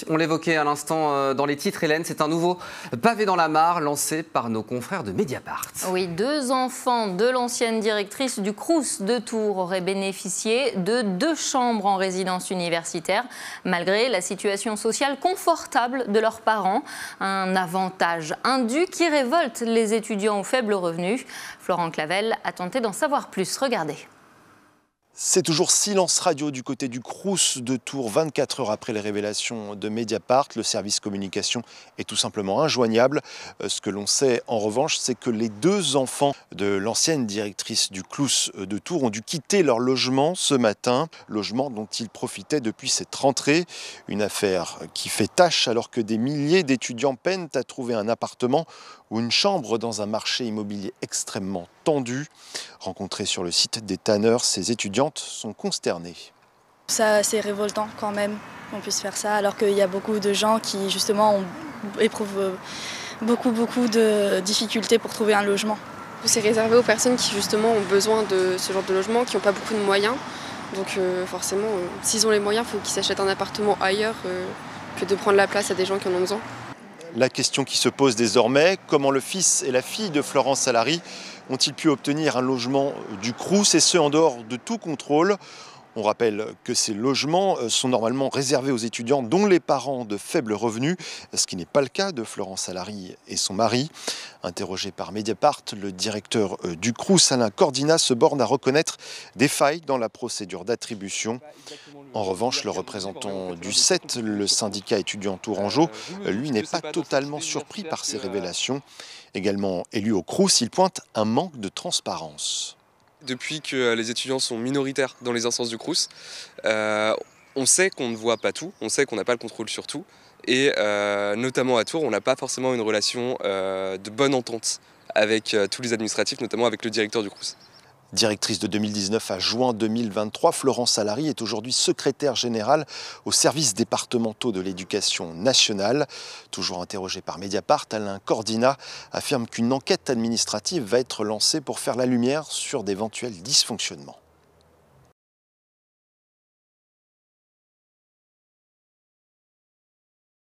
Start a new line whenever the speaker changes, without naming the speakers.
On l'évoquait à l'instant dans les titres, Hélène, c'est un nouveau pavé dans la mare lancé par nos confrères de Mediapart.
Oui, 2 enfants de l'ancienne directrice du Crous de Tours auraient bénéficié de 2 chambres en résidence universitaire, malgré la situation sociale confortable de leurs parents. Un avantage indu qui révolte les étudiants aux faibles revenus. Florent Clavel a tenté d'en savoir plus. Regardez.
C'est toujours silence radio du côté du Crous de Tours, 24 heures après les révélations de Mediapart. Le service communication est tout simplement injoignable. Ce que l'on sait en revanche, c'est que les 2 enfants de l'ancienne directrice du Crous de Tours ont dû quitter leur logement ce matin, logement dont ils profitaient depuis cette rentrée. Une affaire qui fait tâche alors que des milliers d'étudiants peinent à trouver un appartement ou une chambre dans un marché immobilier extrêmement tendu. Rencontrés sur le site des tanneurs, ces étudiantes sont consternées.
C'est révoltant quand même qu'on puisse faire ça, alors qu'il y a beaucoup de gens qui justement éprouvent beaucoup de difficultés pour trouver un logement.
C'est réservé aux personnes qui justement ont besoin de ce genre de logement, qui n'ont pas beaucoup de moyens. Donc forcément, s'ils ont les moyens, il faut qu'ils s'achètent un appartement ailleurs que de prendre la place à des gens qui en ont besoin.
La question qui se pose désormais, comment le fils et la fille de Florence Salary ont-ils pu obtenir un logement du Crous, et ce en dehors de tout contrôle? On rappelle que ces logements sont normalement réservés aux étudiants dont les parents ont de faibles revenus, ce qui n'est pas le cas de Florence Salary et son mari. Interrogé par Mediapart, le directeur du Crous, Alain Cordina, se borne à reconnaître des failles dans la procédure d'attribution. En revanche, le représentant du CET, le syndicat étudiant tourangeau, lui n'est pas totalement surpris par ces révélations. Également élu au Crous, il pointe un manque de transparence.
Depuis que les étudiants sont minoritaires dans les instances du Crous, on sait qu'on ne voit pas tout, on sait qu'on n'a pas le contrôle sur tout. Et notamment à Tours, on n'a pas forcément une relation de bonne entente avec tous les administratifs, notamment avec le directeur du Crous.
Directrice de 2019 à juin 2023, Florence Salary est aujourd'hui secrétaire générale aux services départementaux de l'éducation nationale. Toujours interrogé par Mediapart, Alain Cordina affirme qu'une enquête administrative va être lancée pour faire la lumière sur d'éventuels dysfonctionnements.